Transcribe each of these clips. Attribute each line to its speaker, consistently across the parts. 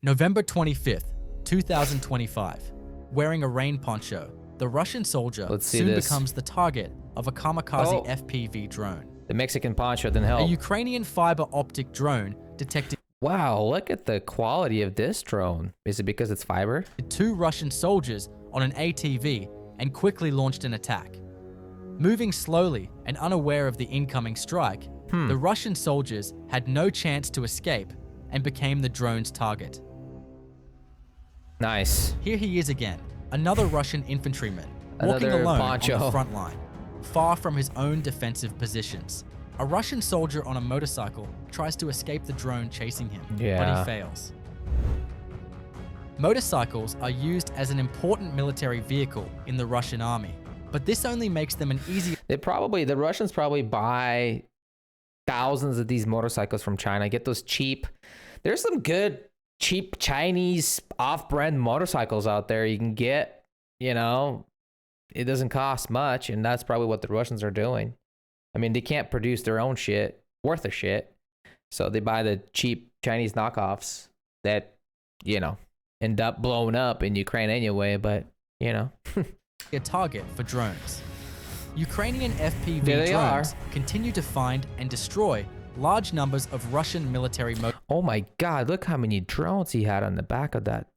Speaker 1: November 25th, 2025. Wearing a rain poncho, the Russian soldier soon becomes the target of a kamikaze FPV drone.
Speaker 2: The Mexican poncho didn't help.
Speaker 1: A Ukrainian fiber optic drone detected.
Speaker 2: Wow, look at the quality of this drone. Is it because it's fiber?
Speaker 1: Two Russian soldiers on an ATV and quickly launched an attack. Moving slowly and unaware of the incoming strike, the Russian soldiers had no chance to escape and became the drone's target.
Speaker 2: Nice.
Speaker 1: Here he is again, another Russian infantryman, walking alone on the front line, far from his own defensive positions. A Russian soldier on a motorcycle tries to escape the drone chasing him, but he fails. Motorcycles are used as an important military vehicle in the Russian army, but this only makes them an easy.
Speaker 2: The Russians probably buy thousands of these motorcycles from China, get those cheap. There's some good cheap Chinese off-brand motorcycles out there you can get, you know, it doesn't cost much, and that's probably what the Russians are doing. I mean, they can't produce their own shit worth a shit, so they buy the cheap Chinese knockoffs that, you know, end up blowing up in Ukraine anyway, but, you know.
Speaker 1: A target for drones. Ukrainian FPV drones continue to find and destroy large numbers of Russian military
Speaker 2: Oh my God, look how many drones he had on the back of that.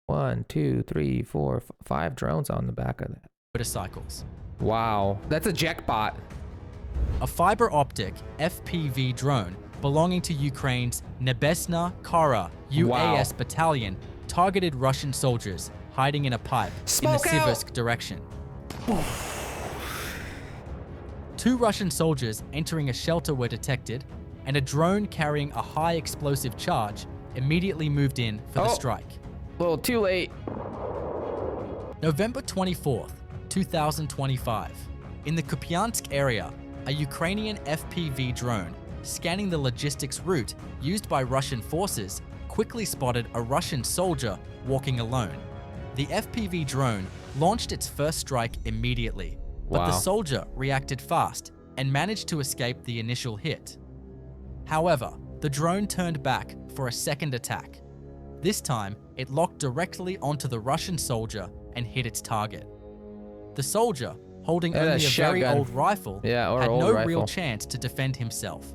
Speaker 2: 1, 2, 3, 4, 5 drones on the back of that.
Speaker 1: Motorcycles.
Speaker 2: Wow, that's a jackpot.
Speaker 1: A fiber optic FPV drone belonging to Ukraine's Nebesna Kara UAS battalion targeted Russian soldiers hiding in a pipe in the Siversk direction. Two Russian soldiers entering a shelter were detected, and a drone carrying a high explosive charge immediately moved in for the strike.
Speaker 2: Well, too late.
Speaker 1: November 24th, 2025. In the Kupiansk area, a Ukrainian FPV drone scanning the logistics route used by Russian forces quickly spotted a Russian soldier walking alone. The FPV drone launched its first strike immediately, but the soldier reacted fast and managed to escape the initial hit. However, the drone turned back for a second attack. This time, it locked directly onto the Russian soldier and hit its target. The soldier, holding only a very old rifle, had no real chance to defend himself.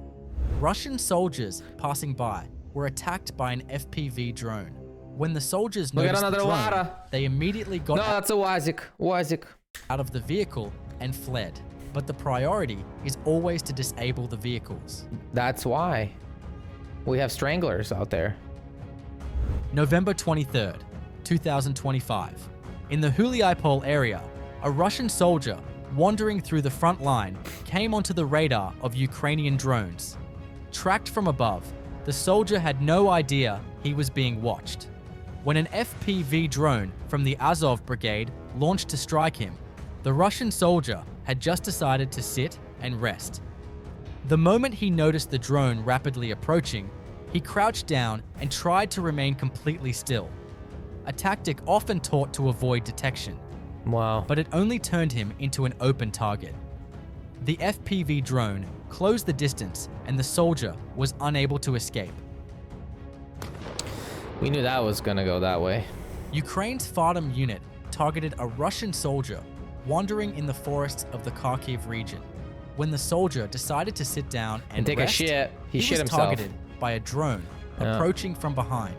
Speaker 1: Russian soldiers passing by were attacked by an FPV drone. When the soldiers noticed the drone, they immediately got out of the vehicle and fled. But the priority is always to disable the vehicles.
Speaker 2: That's why we have stranglers out there.
Speaker 1: November 23rd, 2025. In the Huliaipol area, a Russian soldier wandering through the front line came onto the radar of Ukrainian drones. Tracked from above, the soldier had no idea he was being watched. When an FPV drone from the Azov brigade launched to strike him, the Russian soldier had just decided to sit and rest. The moment he noticed the drone rapidly approaching, he crouched down and tried to remain completely still, a tactic often taught to avoid detection.
Speaker 2: Wow.
Speaker 1: But it only turned him into an open target. The FPV drone closed the distance and the soldier was unable to escape.
Speaker 2: We knew that was gonna go that way.
Speaker 1: Ukraine's FARDM unit targeted a Russian soldier wandering in the forests of the Kharkiv region. When the soldier decided to sit down and
Speaker 2: take
Speaker 1: rest,
Speaker 2: a shit, he shit
Speaker 1: was
Speaker 2: himself.
Speaker 1: Targeted by a drone approaching from behind.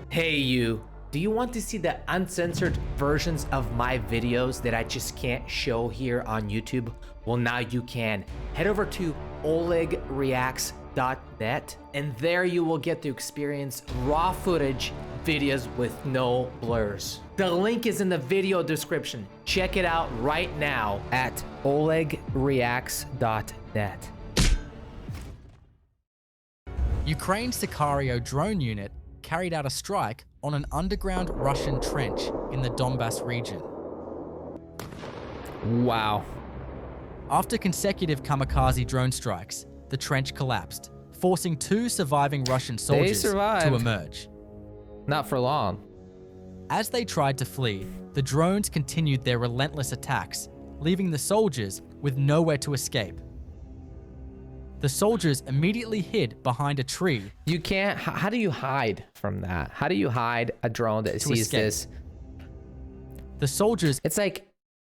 Speaker 3: Hey you, do you want to see the uncensored versions of my videos that I just can't show here on YouTube? Well, now you can. Head over to olegreacts.net and there you will get to experience raw footage videos with no blurs. The link is in the video description. Check it out right now at olegreacts.net.
Speaker 1: Ukraine's Sicario drone unit carried out a strike on an underground Russian trench in the Donbas region.
Speaker 2: Wow.
Speaker 1: After consecutive kamikaze drone strikes, the trench collapsed, forcing two surviving Russian soldiers to emerge.
Speaker 2: Not for long.
Speaker 1: As they tried to flee, the drones continued their relentless attacks, leaving the soldiers with nowhere to escape. The soldiers immediately hid behind a tree
Speaker 2: You can't. How do you hide from that? How do you hide a drone that sees
Speaker 1: escape.
Speaker 2: this?
Speaker 1: The soldiers
Speaker 2: It's like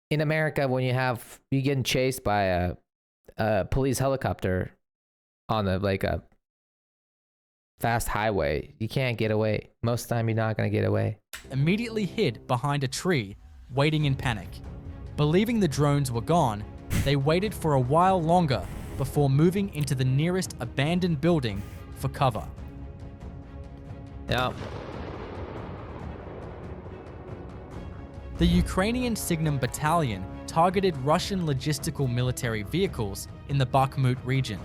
Speaker 2: in America when you getting chased by a police helicopter on a fast highway. You can't get away. Most of the time, you're not gonna get away.
Speaker 1: immediately hid behind a tree, waiting in panic. Believing the drones were gone, they waited for a while longer before moving into the nearest abandoned building for cover.
Speaker 2: Yeah.
Speaker 1: The Ukrainian Signum Battalion targeted Russian logistical military vehicles in the Bakhmut region.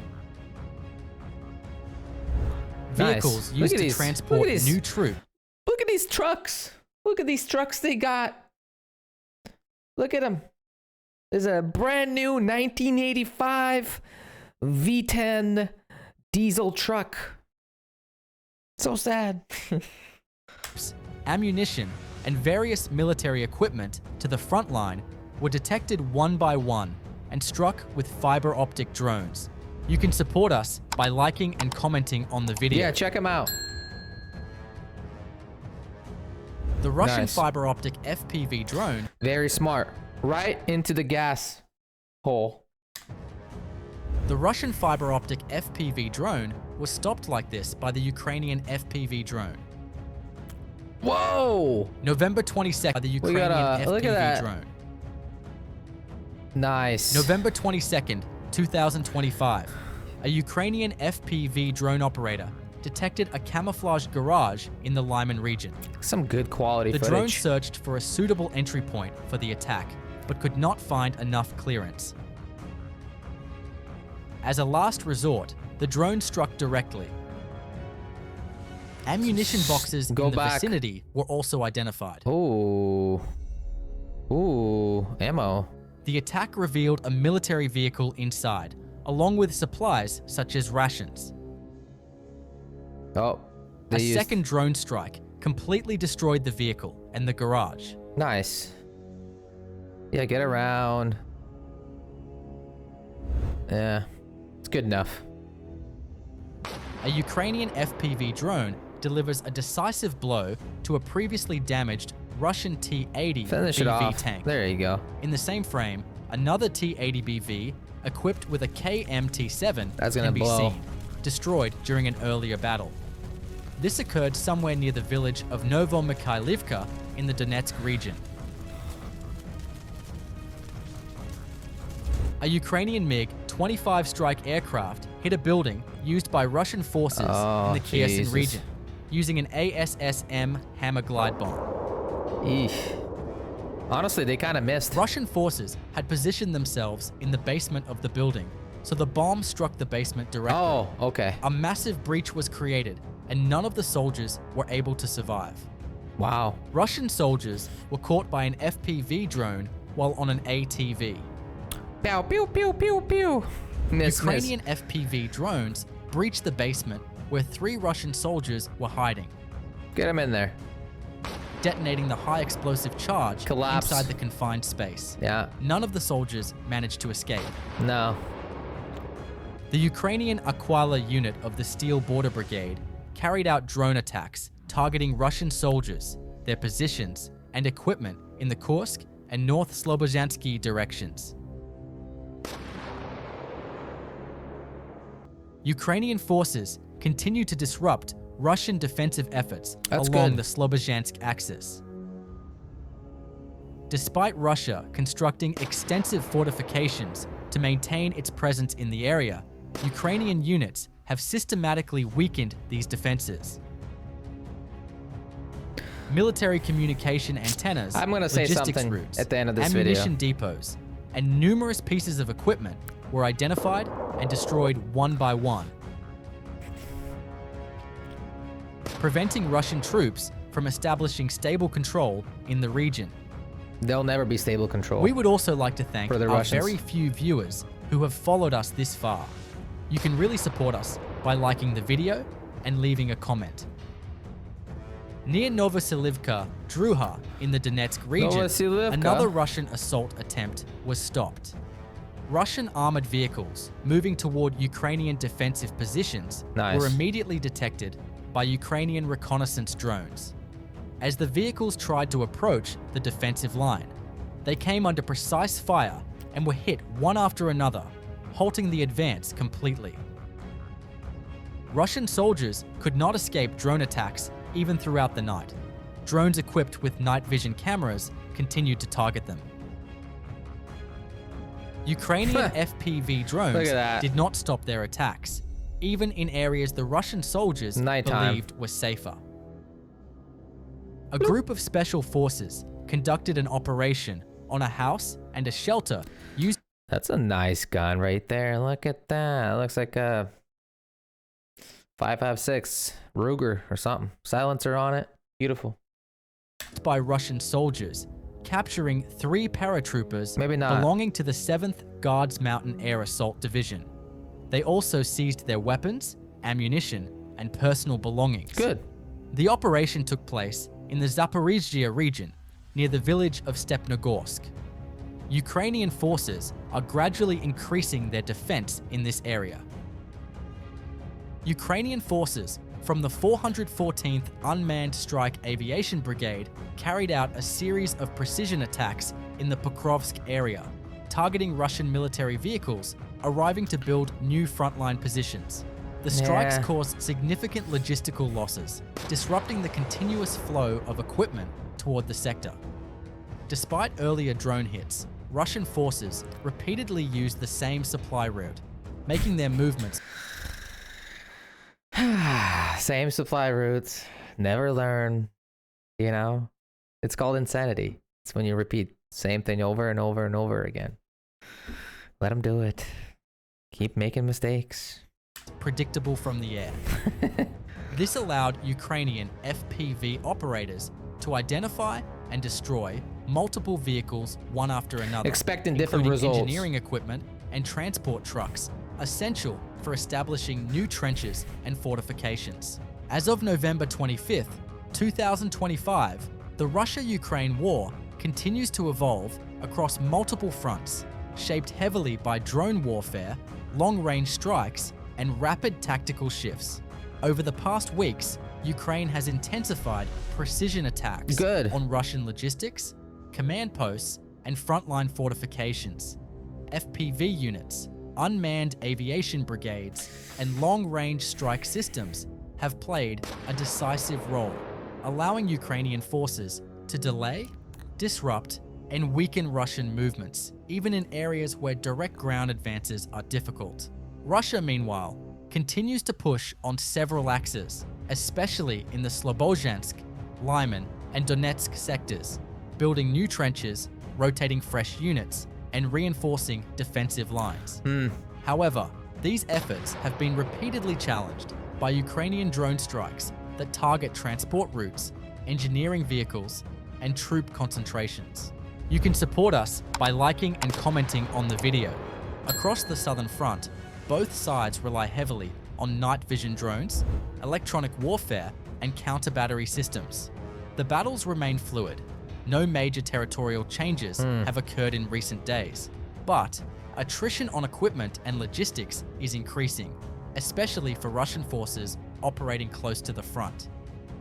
Speaker 2: Nice.
Speaker 1: Vehicles
Speaker 2: Look
Speaker 1: used
Speaker 2: at
Speaker 1: to
Speaker 2: these.
Speaker 1: transport
Speaker 2: Look at these.
Speaker 1: new troops.
Speaker 2: Look at these trucks. Look at these trucks they got. Look at them. There's a brand new 1985 V10 diesel truck. So sad.
Speaker 1: Ammunition, and various military equipment to the front line were detected one by one and struck with fiber optic drones. You can support us by liking and commenting on the video.
Speaker 2: Yeah, check them out.
Speaker 1: The Russian
Speaker 2: Nice.
Speaker 1: fiber optic FPV drone
Speaker 2: Very smart. Right into the gas hole.
Speaker 1: The Russian fiber optic FPV drone was stopped like this by the Ukrainian FPV drone.
Speaker 2: Whoa!
Speaker 1: November 22nd by the
Speaker 2: We
Speaker 1: Ukrainian
Speaker 2: got look at
Speaker 1: FPV
Speaker 2: that.
Speaker 1: drone.
Speaker 2: Nice.
Speaker 1: November 22nd, 2025. A Ukrainian FPV drone operator detected a camouflaged garage in the Lyman region.
Speaker 2: Some good quality
Speaker 1: The
Speaker 2: footage.
Speaker 1: drone searched for a suitable entry point for the attack, but could not find enough clearance. As a last resort, the drone struck directly. Ammunition boxes
Speaker 2: Go
Speaker 1: in the
Speaker 2: back.
Speaker 1: vicinity were also identified.
Speaker 2: Ooh. Ooh, ammo.
Speaker 1: The attack revealed a military vehicle inside, along with supplies such as rations.
Speaker 2: Oh.
Speaker 1: A
Speaker 2: They used...
Speaker 1: second drone strike completely destroyed the vehicle and the garage.
Speaker 2: Nice. Yeah, get around. Yeah. It's good enough.
Speaker 1: A Ukrainian FPV drone delivers a decisive blow to a previously damaged Russian T-80
Speaker 2: Finish it
Speaker 1: BV
Speaker 2: off.
Speaker 1: tank.
Speaker 2: There you go.
Speaker 1: In the same frame, another T-80 BV equipped with a KM-T7
Speaker 2: That's gonna
Speaker 1: can be
Speaker 2: blow.
Speaker 1: seen, destroyed during an earlier battle. This occurred somewhere near the village of Novomykhailivka in the Donetsk region. A Ukrainian MiG-25 strike aircraft hit a building used by Russian forces
Speaker 2: Oh,
Speaker 1: in the Kherson
Speaker 2: Jesus.
Speaker 1: region, using an ASSM Hammer glide bomb.
Speaker 2: Eesh. Honestly, they kind of missed.
Speaker 1: Russian forces had positioned themselves in the basement of the building, so the bomb struck the basement directly.
Speaker 2: Oh, okay.
Speaker 1: A massive breach was created, and none of the soldiers were able to survive.
Speaker 2: Wow.
Speaker 1: Russian soldiers were caught by an FPV drone while on an ATV.
Speaker 2: Pew, pew, pew, pew, pew. Miss,
Speaker 1: Ukrainian FPV drones breached the basement where 3 Russian soldiers were hiding,
Speaker 2: Get him in there.
Speaker 1: detonating the high explosive charge
Speaker 2: Collapse.
Speaker 1: inside the confined space.
Speaker 2: Yeah.
Speaker 1: None of the soldiers managed to escape.
Speaker 2: No.
Speaker 1: The Ukrainian Aquila unit of the Steel Border Brigade carried out drone attacks targeting Russian soldiers, their positions, and equipment in the Kursk and North Slobozhansky directions. Ukrainian forces continue to disrupt Russian defensive efforts
Speaker 2: That's
Speaker 1: along
Speaker 2: good.
Speaker 1: the Slobozhansk axis. Despite Russia constructing extensive fortifications to maintain its presence in the area, Ukrainian units have systematically weakened these defenses. Military communication antennas,
Speaker 2: I'm gonna say
Speaker 1: logistics
Speaker 2: something
Speaker 1: routes,
Speaker 2: at the end of this
Speaker 1: ammunition
Speaker 2: video.
Speaker 1: depots, and numerous pieces of equipment were identified and destroyed one by one, preventing Russian troops from establishing stable control in the region.
Speaker 2: They'll never be stable control.
Speaker 1: We would also like to thank
Speaker 2: For the
Speaker 1: our
Speaker 2: Russians.
Speaker 1: very few viewers who have followed us this far. You can really support us by liking the video and leaving a comment. Near Novoselivka, Druha, in the Donetsk region,
Speaker 2: Novoselivka?
Speaker 1: another Russian assault attempt was stopped. Russian armored vehicles moving toward Ukrainian defensive positions
Speaker 2: Nice.
Speaker 1: were immediately detected by Ukrainian reconnaissance drones. As the vehicles tried to approach the defensive line, they came under precise fire and were hit one after another, halting the advance completely. Russian soldiers could not escape drone attacks even throughout the night. Drones equipped with night vision cameras continued to target them. Ukrainian FPV
Speaker 2: Look
Speaker 1: drones
Speaker 2: at that.
Speaker 1: did not stop their attacks, even in areas the Russian soldiers
Speaker 2: Nighttime.
Speaker 1: believed were safer. A group of special forces conducted an operation on a house and a shelter used.
Speaker 2: That's a nice gun right there. Look at that. It looks like a 5.56 Ruger or something. Silencer on it. Beautiful.
Speaker 1: By Russian soldiers, capturing 3 paratroopers
Speaker 2: Maybe not.
Speaker 1: belonging to the 7th Guards Mountain Air Assault Division. They also seized their weapons, ammunition, and personal belongings.
Speaker 2: Good.
Speaker 1: The operation took place in the Zaporizhzhia region, near the village of Stepnogorsk. Ukrainian forces are gradually increasing their defense in this area. Ukrainian forces from the 414th Unmanned Strike Aviation Brigade carried out a series of precision attacks in the Pokrovsk area, targeting Russian military vehicles arriving to build new frontline positions. The strikes
Speaker 2: Yeah.
Speaker 1: caused significant logistical losses, disrupting the continuous flow of equipment toward the sector. Despite earlier drone hits, Russian forces repeatedly used the same supply route, making their movements
Speaker 2: Same supply routes. Never learn. You know? It's called insanity. It's when you repeat same thing over and over and over again. Let them do it. Keep making mistakes.
Speaker 1: predictable from the air. This allowed Ukrainian FPV operators to identify and destroy multiple vehicles one after another,
Speaker 2: Expecting different
Speaker 1: including
Speaker 2: results.
Speaker 1: engineering equipment and transport trucks, essential for establishing new trenches and fortifications. As of November 25th, 2025, the Russia-Ukraine war continues to evolve across multiple fronts, shaped heavily by drone warfare, long-range strikes, and rapid tactical shifts. Over the past weeks, Ukraine has intensified precision attacks
Speaker 2: Good.
Speaker 1: on Russian logistics, command posts, and frontline fortifications. FPV units, unmanned aviation brigades, and long-range strike systems have played a decisive role, allowing Ukrainian forces to delay, disrupt, and weaken Russian movements, even in areas where direct ground advances are difficult. Russia, meanwhile, continues to push on several axes, especially in the Slobozhansk, Lyman, and Donetsk sectors, building new trenches, rotating fresh units, and reinforcing defensive lines. However, these efforts have been repeatedly challenged by Ukrainian drone strikes that target transport routes, engineering vehicles, and troop concentrations. You can support us by liking and commenting on the video. Across the southern front, both sides rely heavily on night vision drones, electronic warfare, and counter-battery systems. The battles remain fluid. No major territorial changes have occurred in recent days, but attrition on equipment and logistics is increasing, especially for Russian forces operating close to the front.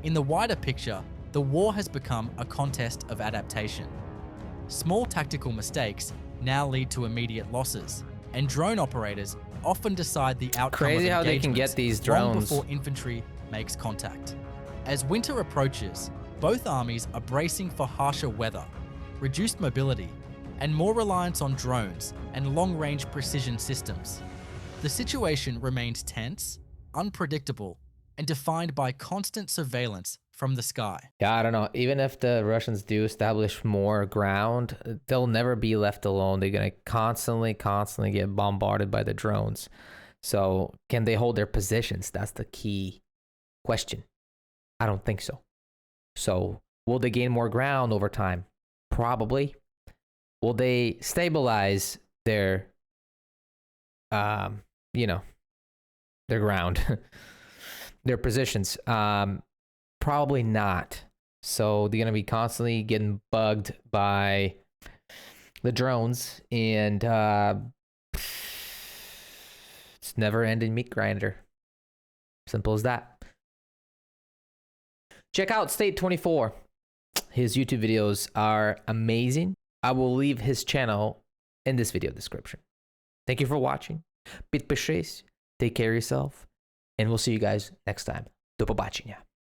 Speaker 1: In the wider picture, the war has become a contest of adaptation. Small tactical mistakes now lead to immediate losses, and drone operators often decide the outcome
Speaker 2: Crazy
Speaker 1: of
Speaker 2: how they can
Speaker 1: engagements
Speaker 2: get these
Speaker 1: long
Speaker 2: drones.
Speaker 1: before infantry makes contact. As winter approaches, both armies are bracing for harsher weather, reduced mobility, and more reliance on drones and long-range precision systems. The situation remains tense, unpredictable, and defined by constant surveillance from the sky.
Speaker 2: Yeah, I don't know. Even if the Russians do establish more ground, they'll never be left alone. They're going to constantly get bombarded by the drones. So can they hold their positions? That's the key question. I don't think so. So will they gain more ground over time? Probably. Will they stabilize their, their ground, their positions? Probably not. So they're going to be constantly getting bugged by the drones, and It's never-ending meat grinder. Simple as that. Check out State24. His YouTube videos are amazing. I will leave his channel in this video description. Thank you for watching. Підпишись, take care of yourself, and we'll see you guys next time. До побачення.